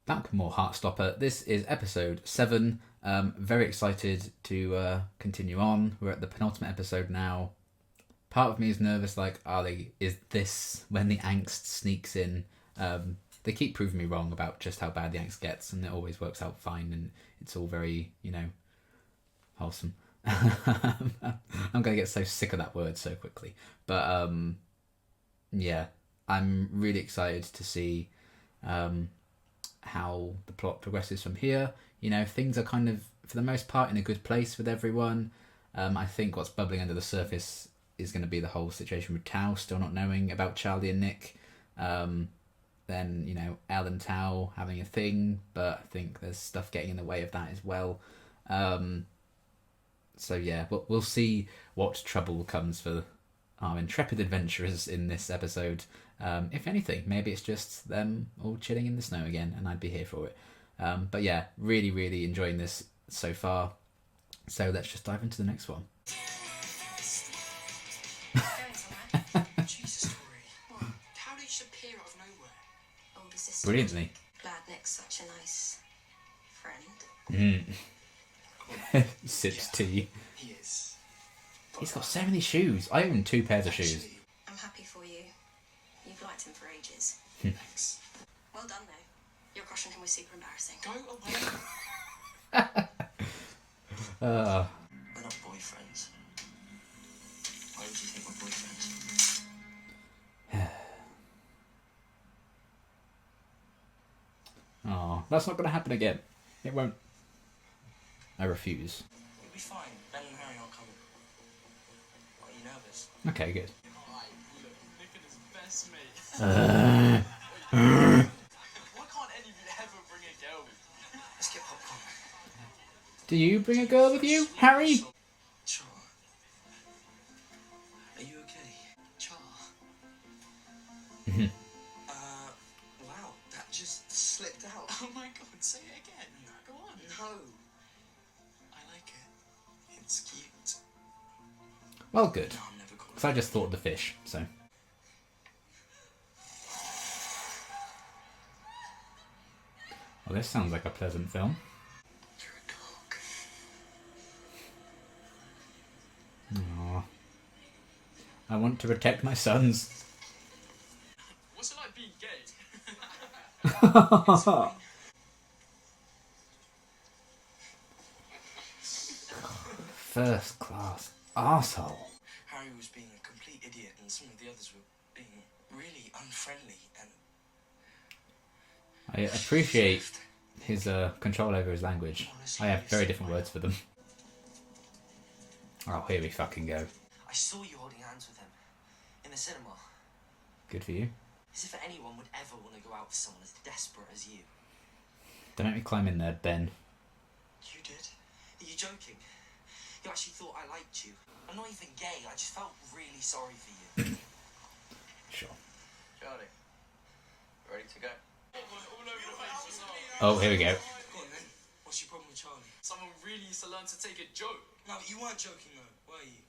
back with more Heartstopper. This is episode 7. Very excited to continue on. We're at the penultimate episode now. Part of me is nervous, like, is this when the angst sneaks in? They keep proving me wrong about just how bad the angst gets, and it always works out fine, and it's all very, wholesome. I'm going to get so sick of that word so quickly. But, yeah, I'm really excited to see how the plot progresses from here. Things are kind of, for the most part, in a good place with everyone. I think what's bubbling under the surface is going to be the whole situation with Tao still not knowing about Charlie and Nick. Then, Elle and Tao having a thing, but I think there's stuff getting in the way of that as well. So yeah, but we'll see what trouble comes for our intrepid adventurers in this episode. If anything, maybe it's just them all chilling in the snow again, and I'd be here for it. But yeah, really, really enjoying this so far. So let's just dive into the next one. Jesus, Tori. How did you appear out of nowhere? Older sister. Brilliantly. Glad Nick's such a nice friend. Sips tea. He is. He's got so many shoes. I own 2 pairs of shoes. I'm happy for you. You've liked him for ages. Thanks. Well done, though. Your crush on him was super embarrassing. Go away. We're not boyfriends. Why would you think we're boyfriends? Oh, that's not going to happen again. It won't. I refuse. You'll be fine. Ben and Harry aren't coming. Are you nervous? Okay, good. Alright, look, Nick and his best mate. Why can't any of you ever bring a girl with you? Let's get popcorn. Do you bring a girl with you, Harry? Char. Are you okay? Char. Wow, that just slipped out. Oh my god, say it again. Go on. No. I like it. It's cute. Well, good. No, I'm never calling. Because I just thought of the fish, so. Well, this sounds like a pleasant film. You're a dog. Aww. I want to protect my sons. What's it like being gay? First class arsehole. Harry was being a complete idiot and some of the others were being really unfriendly and... I appreciate his control over his language. I have very different words for them. Oh, here we fucking go. I saw you holding hands with him in the cinema. Good for you. As if anyone would ever want to go out with someone as desperate as you. Don't make me climb in there, Ben. You did? Are you joking? You actually thought I liked you. I'm not even gay, I just felt really sorry for you. Sure. Charlie, ready to go? Oh, here we go. Go on then. What's your problem with Charlie? Someone really needs to learn to take a joke. No, but you weren't joking though, were you?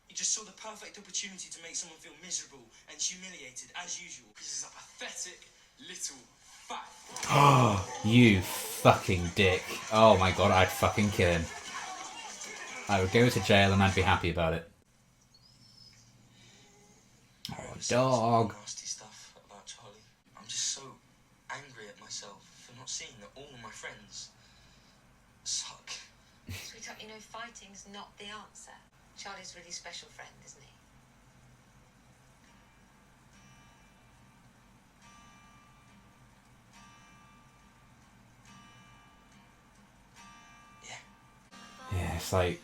You just saw the perfect opportunity to make someone feel miserable and humiliated, as usual. This is a pathetic little fat. Oh, you fucking dick. Oh my god, I'd fucking kill him. I would go to jail and I'd be happy about it. Oh, dog. Nasty stuff about Charlie. I'm just so angry at myself for not seeing that all of my friends suck. Sweetheart, fighting's not the answer. Charlie's a really special friend, isn't he? Yeah, it's like,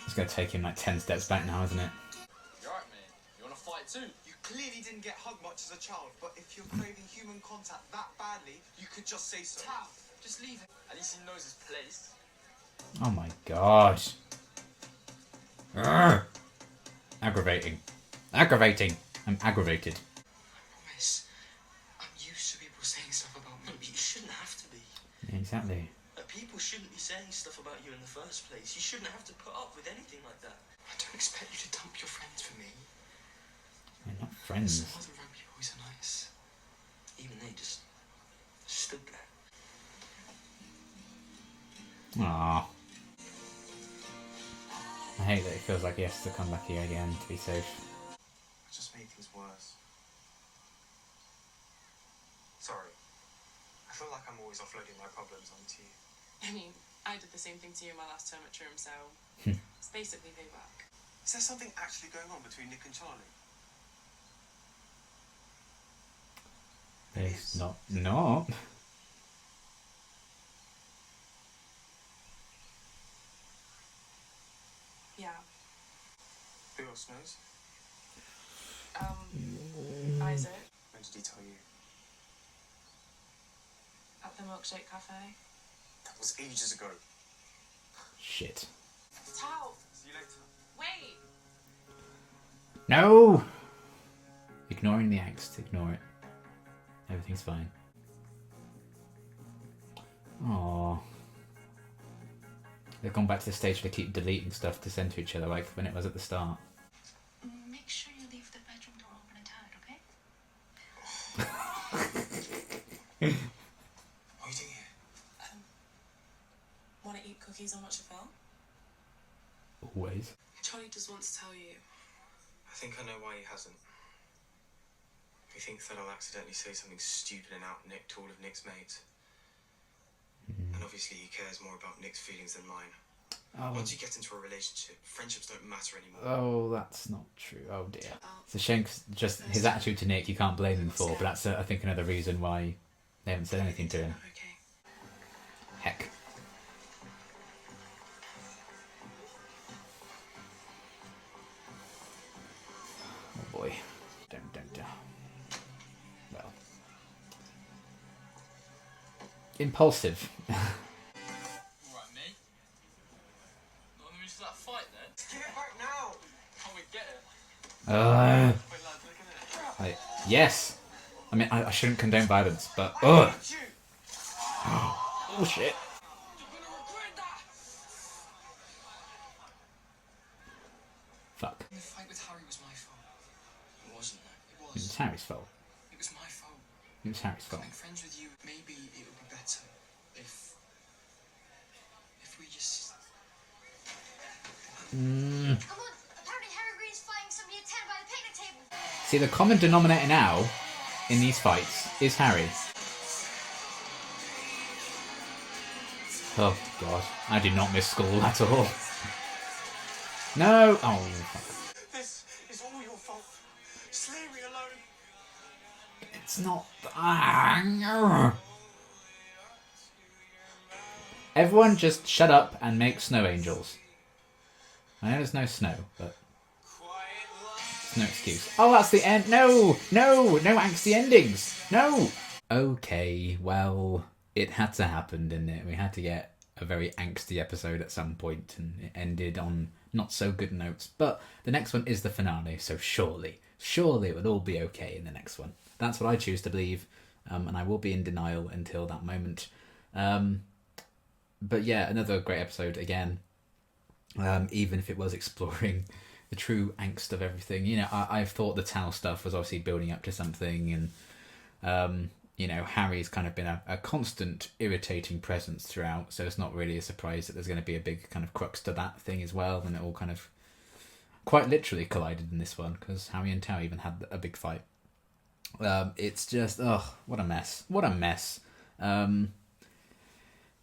it's going to take him like 10 steps back now, isn't it? You're right, mate. You want to fight too? You clearly didn't get hugged much as a child, but if you're craving human contact that badly, you could just say so. Tao, just leave him. At least he knows his place. Oh my gosh. Urgh. Aggravating. Aggravating. I'm aggravated. I promise. I'm used to people saying stuff about me, but you shouldn't have to be. Yeah, exactly. People shouldn't be saying stuff about you in the first place. You shouldn't have to put up with anything like that. I don't expect you to dump your friends for me. We're not friends. Some other Romeos are nice. Even they just stood there. Aww. I hate that it feels like he has to come back here again to be safe. I just made things worse. Sorry. I feel like I'm always offloading my problems onto you. I mean, I did the same thing to you in my last term at Trim, so it's basically payback. Is there something actually going on between Nick and Charlie? It's not. Yeah. Who else knows? Isaac When did he tell you? at the Milkshake Cafe. That was ages ago. Shit. Tao, See you later. wait! No! Ignoring the angst. Ignore it. Everything's fine. Aww. They've gone back to the stage where they keep deleting stuff to send to each other, like when it was at the start. Make sure you leave the bedroom door open and tied, okay? What are you doing here? Want to eat cookies on what you felt? Always. Charlie just wants to tell you. I think I know why he hasn't. He thinks that I'll accidentally say something stupid and out Nick to all of Nick's mates. And obviously he cares more about Nick's feelings than mine. Oh. Once you get into a relationship, friendships don't matter anymore. Oh, that's not true. Oh dear. It's a shame 'cause just his attitude to Nick, you can't blame him for, but that's, I think, another reason why they haven't said anything to him. Okay. Heck. Oh boy. Don't. Well. Impulsive. Alright, me? Not in the mood for that fight then? Give it back now! Can't we get it? Wait, lads, look at it. Yes. I mean, I shouldn't condone violence, but ugh. Hate you! Oh shit. You're gonna regret that! Fuck. The fight with Harry was my fault. It wasn't. It It was was. Harry's fault. It was my fault. It was Harry's fault. Becoming friends with you, maybe it would be better if we just. Come on, apparently Harry Green's fighting somebody at 10 by the picnic table. See, the common denominator now in these fights is Harry. Oh god, I do not miss school at all. No! Oh, fuck. This is all your fault. Just leave me alone. It's not. Everyone just shut up and make snow angels. I know there's no snow, but it's no excuse. Oh, that's the end. No angsty endings. No. Okay, well, it had to happen, didn't it? We had to get a very angsty episode at some point, and it ended on not so good notes. But the next one is the finale, so surely it would all be okay in the next one. That's what I choose to believe, and I will be in denial until that moment. But yeah, another great episode again. Even if it was exploring the true angst of everything. You know, I've thought the Tao stuff was obviously building up to something, and you know, Harry's kind of been a constant irritating presence throughout, so it's not really a surprise that there's going to be a big kind of crux to that thing as well, and it all kind of quite literally collided in this one, because Harry and Tao even had a big fight. It's just, what a mess.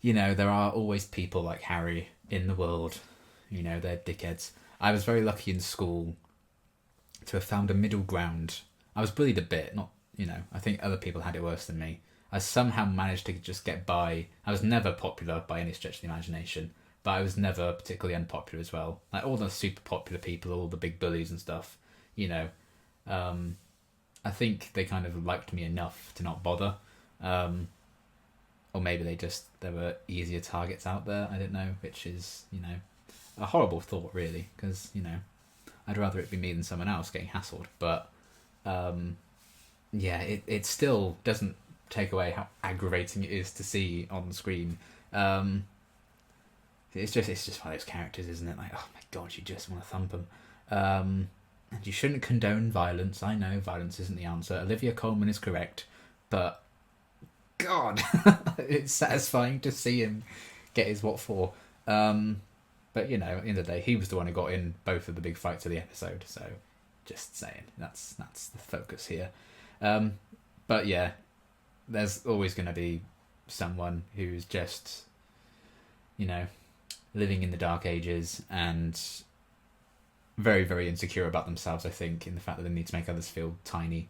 You know, there are always people like Harry in the world. You know, they're dickheads. I was very lucky in school to have found a middle ground. I was bullied a bit, not, you know, I think other people had it worse than me. I somehow managed to just get by. I was never popular by any stretch of the imagination, but I was never particularly unpopular as well. Like all the super popular people, all the big bullies and stuff, you know, I think they kind of liked me enough to not bother. Or maybe there were easier targets out there, I don't know, which is, you know, a horrible thought really, because, you know, I'd rather it be me than someone else getting hassled, but yeah, it still doesn't take away how aggravating it is to see on the screen. It's just one of those characters, isn't it? Like, oh my god, you just want to thump them. And you shouldn't condone violence. I know violence isn't the answer. Olivia Colman is correct, but God, it's satisfying to see him get his what for. But you know, at the end of the day, he was the one who got in both of the big fights of the episode. So, just saying, that's the focus here. But yeah, there's always going to be someone who's just, you know, living in the dark ages and very, very insecure about themselves, I think, in the fact that they need to make others feel tiny.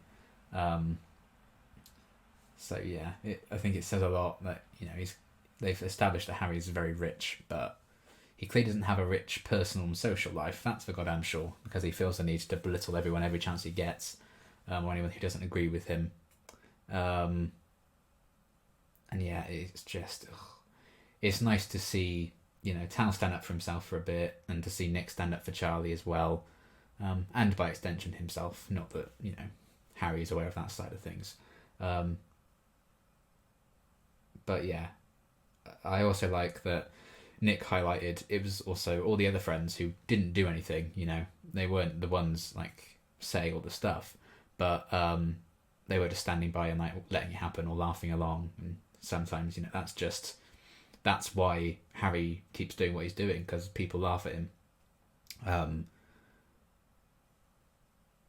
So yeah, I think it says a lot that, you know, they've established that Harry's very rich, but he clearly doesn't have a rich personal and social life, that's for goddamn sure, because he feels the need to belittle everyone every chance he gets, or anyone who doesn't agree with him. And yeah, it's just... It's nice to see, you know, Tal stand up for himself for a bit, and to see Nick stand up for Charlie as well, and by extension himself. Not that, you know, Harry's aware of that side of things. But yeah, I also like that Nick highlighted it was also all the other friends who didn't do anything, you know. They weren't the ones, like, saying all the stuff, but they were just standing by and, like, letting it happen or laughing along. And sometimes, you know, that's why Harry keeps doing what he's doing, because people laugh at him.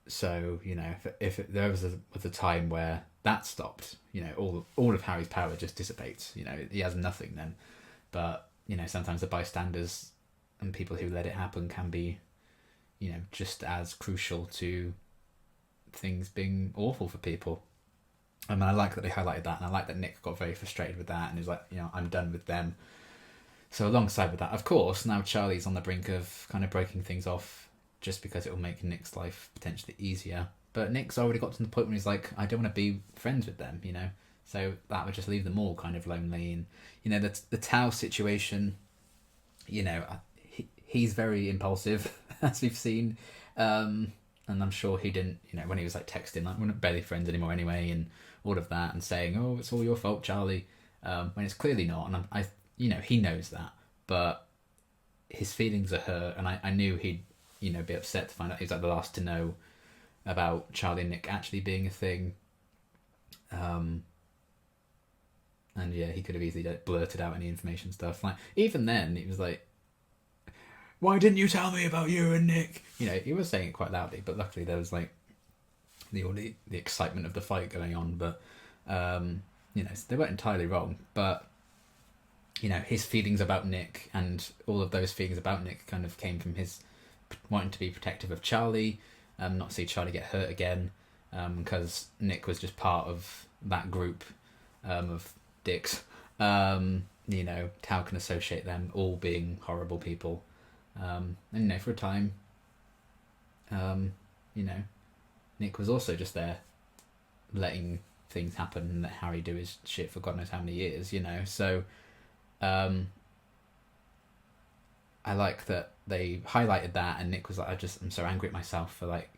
So, you know, if there was a time where that stopped, you know, all of Harry's power just dissipates. You know, he has nothing then. But, you know, sometimes the bystanders and people who let it happen can be, you know, just as crucial to things being awful for people. I mean, I like that they highlighted that, and I like that Nick got very frustrated with that and was like, you know, I'm done with them. So alongside with that, of course, now Charlie's on the brink of kind of breaking things off just because it will make Nick's life potentially easier. But Nick's already got to the point where he's like, I don't want to be friends with them, you know? So that would just leave them all kind of lonely. And, you know, the Tao situation, you know, he's very impulsive, as we've seen. And I'm sure he didn't, you know, when he was like texting, like, we're not barely friends anymore anyway, and all of that, and saying, oh, it's all your fault, Charlie, when it's clearly not. And I you know, he knows that, but his feelings are hurt, and I knew he'd, you know, be upset to find out he was like the last to know about Charlie and Nick actually being a thing. And yeah, he could have easily like blurted out any information stuff. Like, even then, he was like, why didn't you tell me about you and Nick? You know, he was saying it quite loudly, but luckily there was like the excitement of the fight going on. But you know, they weren't entirely wrong. But you know, his feelings about Nick and all of those feelings about Nick kind of came from his wanting to be protective of Charlie, not see Charlie get hurt again, because Nick was just part of that group of dicks. You know, Tao can associate them all being horrible people. And, you know, for a time, you know, Nick was also just there letting things happen and let Harry do his shit for God knows how many years, you know. So I like that they highlighted that, and Nick was like, I'm so angry at myself for like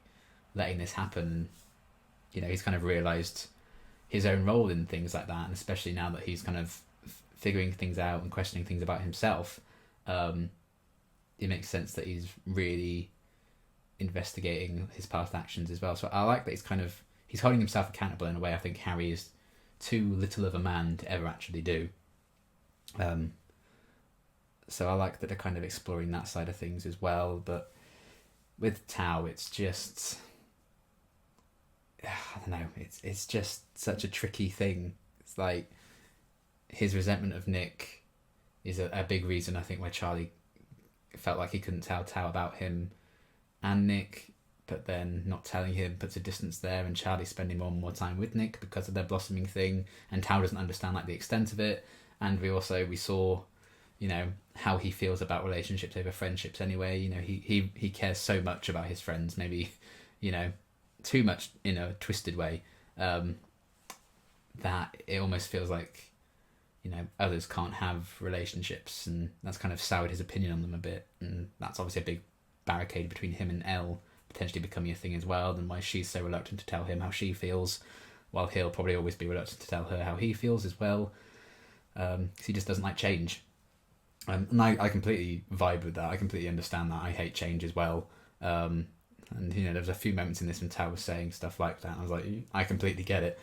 letting this happen. You know, he's kind of realised his own role in things like that, and especially now that he's kind of figuring things out and questioning things about himself, it makes sense that he's really investigating his past actions as well. So I like that he's holding himself accountable in a way I think Harry is too little of a man to ever actually do. So I like that they're kind of exploring that side of things as well. But with Tao, it's just, I don't know, it's just such a tricky thing. It's like his resentment of Nick is a big reason I think why Charlie felt like he couldn't tell Tao about him and Nick, but then not telling him puts a distance there, and Charlie spending more and more time with Nick because of their blossoming thing, and Tao doesn't understand like the extent of it. And we saw, you know, how he feels about relationships over friendships anyway. You know, he cares so much about his friends, maybe, you know, too much in a twisted way, that it almost feels like, you know, others can't have relationships, and that's kind of soured his opinion on them a bit. And that's obviously a big barricade between him and Elle potentially becoming a thing as well, and why she's so reluctant to tell him how she feels, while he'll probably always be reluctant to tell her how he feels as well, because he just doesn't like change. And I completely vibe with that. I completely understand that. I hate change as well. And, you know, there was a few moments in this when Tao was saying stuff like that, and I was like, I completely get it.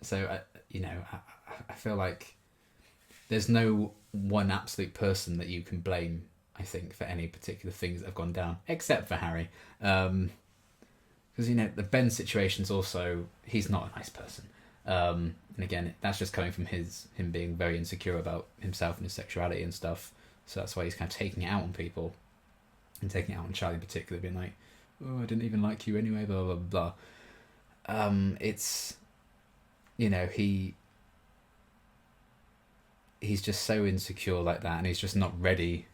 So, you know, I feel like there's no one absolute person that you can blame, I think, for any particular things that have gone down, except for Harry. Because, the Ben situation's also, he's not a nice person. And again, that's just coming from him being very insecure about himself and his sexuality and stuff. So that's why he's kind of taking it out on people, and taking it out on Charlie in particular, being like, "Oh, I didn't even like you anyway," blah blah blah. It's, he's just so insecure like that, and he's just not ready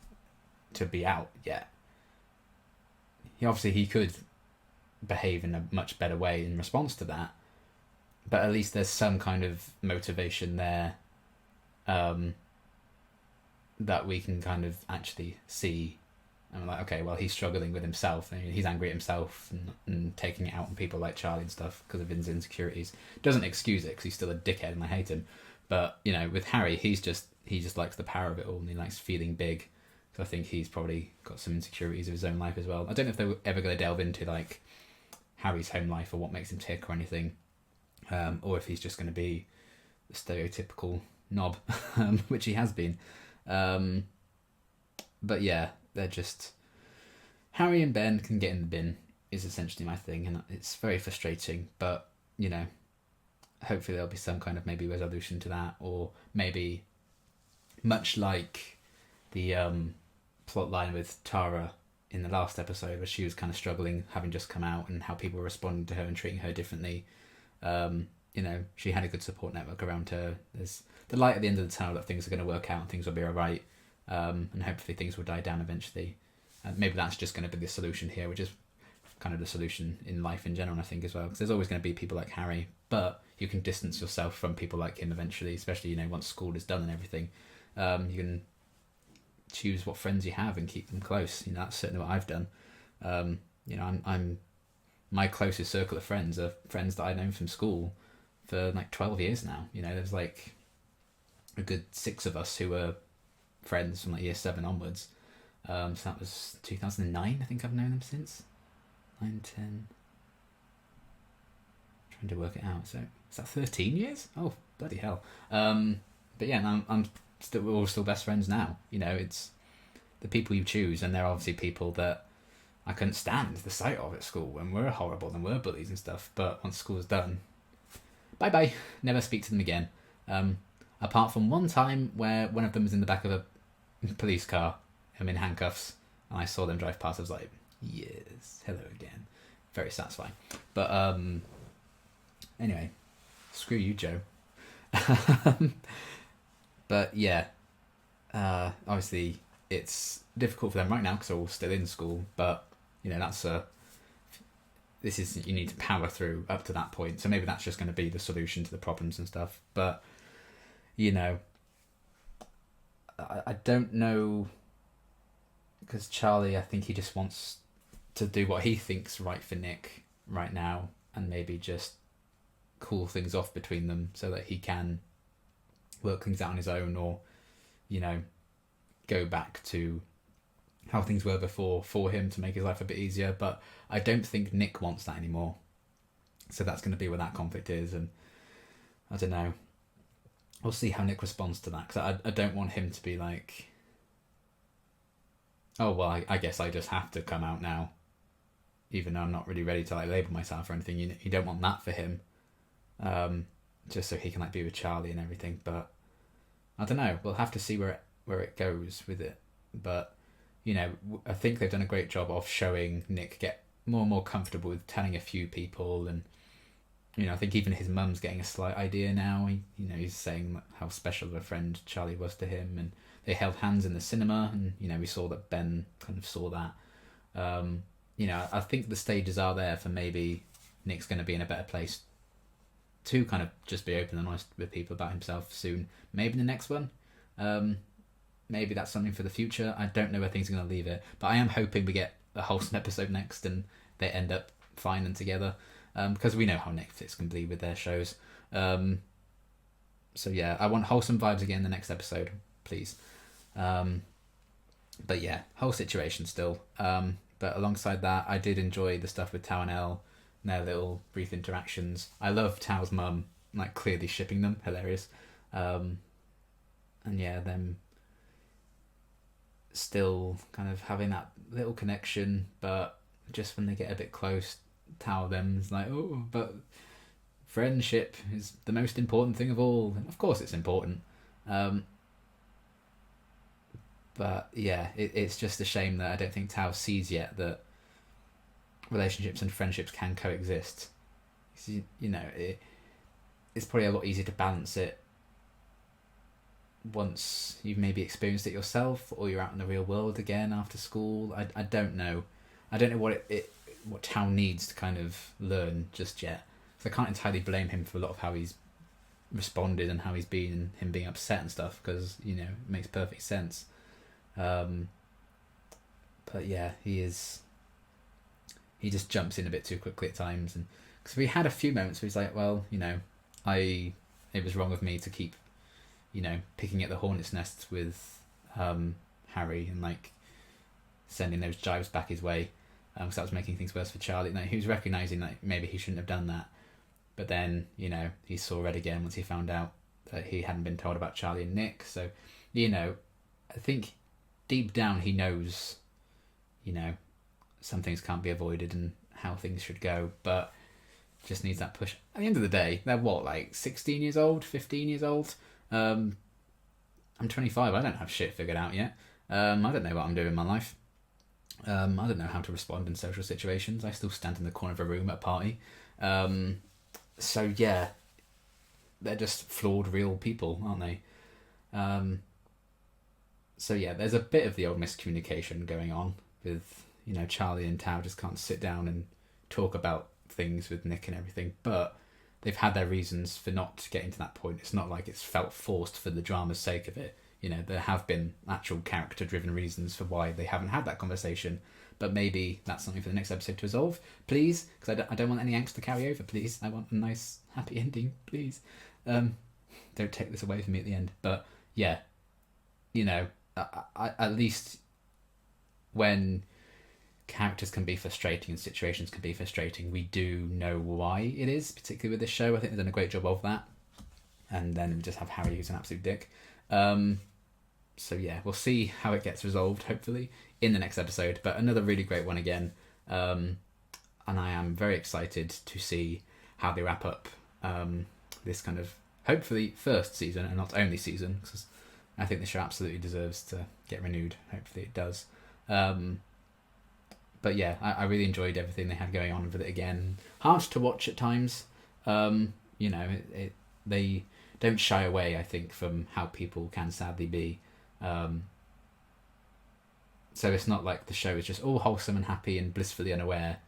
to be out yet. He could behave in a much better way in response to that, but at least there's some kind of motivation there, that we can kind of actually see. And we're like, okay, well, he's struggling with himself, and he's angry at himself, and taking it out on people like Charlie and stuff because of his insecurities. Doesn't excuse it, because he's still a dickhead and I hate him. But, with Harry, he just likes the power of it all, and he likes feeling big. So I think he's probably got some insecurities of his own life as well. I don't know if they're ever going to delve into, like, Harry's home life or what makes him tick or anything. Or if he's just going to be the stereotypical knob, which he has been. But yeah, they're just... Harry and Ben can get in the bin is essentially my thing, and it's very frustrating, but, hopefully there'll be some kind of maybe resolution to that, or maybe much like the plot line with Tara in the last episode, where she was kind of struggling, having just come out, and how people were responding to her and treating her differently. She had a good support network around her. There's the light at the end of the tunnel that things are going to work out and things will be alright, and hopefully things will die down eventually. Maybe that's just going to be the solution here, which is kind of the solution in life in general, I think, as well, because there's always going to be people like Harry, but you can distance yourself from people like him eventually, especially, once school is done and everything. You can choose what friends you have and keep them close. That's certainly what I've done. I'm my closest circle of friends are friends that I've known from school for like 12 years now. There's like a good 6 of us who were friends from like year 7 onwards. So that was 2009, I think I've known them since. 9, 10... Trying to work it out. So is that 13 years? Oh, bloody hell. But yeah, we're all still best friends now. It's the people you choose, and they're obviously people that I couldn't stand the sight of at school, and were horrible and were bullies and stuff. But once school's done, bye bye. Never speak to them again. Apart from one time where one of them was in the back of a police car, I'm in handcuffs, and I saw them drive past. I was like, yes, hello again. Very satisfying. But anyway, screw you, Joe. But yeah, obviously it's difficult for them right now because they're all still in school. But you need to power through up to that point. So maybe that's just going to be the solution to the problems and stuff. But I don't know, because Charlie, I think he just wants to do what he thinks right for Nick right now, and maybe just cool things off between them so that he can work things out on his own, or go back to how things were before for him to make his life a bit easier. But I don't think Nick wants that anymore, so that's going to be where that conflict is. And I don't know, we'll see how Nick responds to that, because I don't want him to be like, oh well, I guess I just have to come out now, even though I'm not really ready to like label myself or anything. You don't want that for him, just so he can like be with Charlie and everything. But I don't know, we'll have to see where it goes with it. But I think they've done a great job of showing Nick get more and more comfortable with telling a few people, and I think even his mum's getting a slight idea now. He's saying how special of a friend Charlie was to him, and they held hands in the cinema, and we saw that Ben kind of saw that. I think the stages are there for maybe Nick's going to be in a better place to kind of just be open and honest with people about himself soon. Maybe the next one. Maybe that's something for the future. I don't know where things are going to leave it, but I am hoping we get a wholesome episode next and they end up fine and together, because we know how Netflix can be with their shows. So yeah, I want wholesome vibes again the next episode, please. But yeah, whole situation still. But alongside that, I did enjoy the stuff with Tao and Elle and their little brief interactions. I love Tao's mum, like clearly shipping them, hilarious. and yeah, them still kind of having that little connection, but just when they get a bit close, Tao them's like, oh, but friendship is the most important thing of all. And of course it's important. But yeah, it's just a shame that I don't think Tao sees yet that relationships and friendships can coexist. It's probably a lot easier to balance it once you've maybe experienced it yourself, or you're out in the real world again after school. I don't know. I don't know what Tao needs to kind of learn just yet. So I can't entirely blame him for a lot of how he's responded and how he's been, and him being upset and stuff, because it makes perfect sense. But yeah, he just jumps in a bit too quickly at times, and because we had a few moments where he's like, well, it was wrong of me to keep picking at the hornet's nest with Harry, and like sending those jives back his way, because that was making things worse for Charlie. Like, he was recognising that maybe he shouldn't have done that, but then he saw red again once he found out that he hadn't been told about Charlie and Nick. So I think deep down he knows some things can't be avoided and how things should go, but just needs that push. At the end of the day, they're what, like 16 years old, 15 years old? I'm 25. I don't have shit figured out yet. I don't know what I'm doing in my life. I don't know how to respond in social situations. I still stand in the corner of a room at a party. So yeah, they're just flawed real people, aren't they? So yeah, there's a bit of the old miscommunication going on with Charlie and Tao just can't sit down and talk about things with Nick and everything, but they've had their reasons for not getting to that point. It's not like it's felt forced for the drama's sake of it. There have been actual character-driven reasons for why they haven't had that conversation, but maybe that's something for the next episode to resolve, please, because I don't want any angst to carry over, please. I want a nice, happy ending, please. Don't take this away from me at the end. But yeah, I at least when characters can be frustrating and situations can be frustrating, we do know why it is, particularly with this show. I think they've done a great job of that. And then we just have Harry, who's an absolute dick. So yeah, we'll see how it gets resolved, hopefully, in the next episode. But another really great one again. And I am very excited to see how they wrap up this kind of, hopefully, first season and not only season, because I think the show absolutely deserves to get renewed. Hopefully it does. But yeah, I really enjoyed everything they had going on with it again. Hard to watch at times. They don't shy away, I think, from how people can sadly be. So it's not like the show is just all wholesome and happy and blissfully unaware.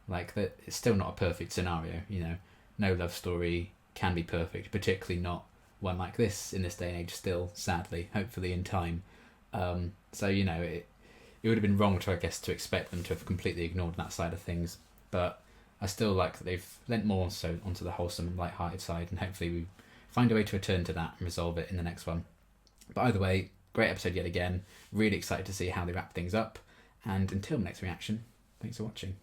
Like, that, it's still not a perfect scenario. No love story can be perfect, particularly not one like this in this day and age. Still, sadly, hopefully in time. So it would have been wrong to expect them to have completely ignored that side of things, but I still like that they've lent more so onto the wholesome and light-hearted side, and hopefully we find a way to return to that and resolve it in the next one. But either way, great episode yet again. Really excited to see how they wrap things up, and until next reaction, thanks for watching.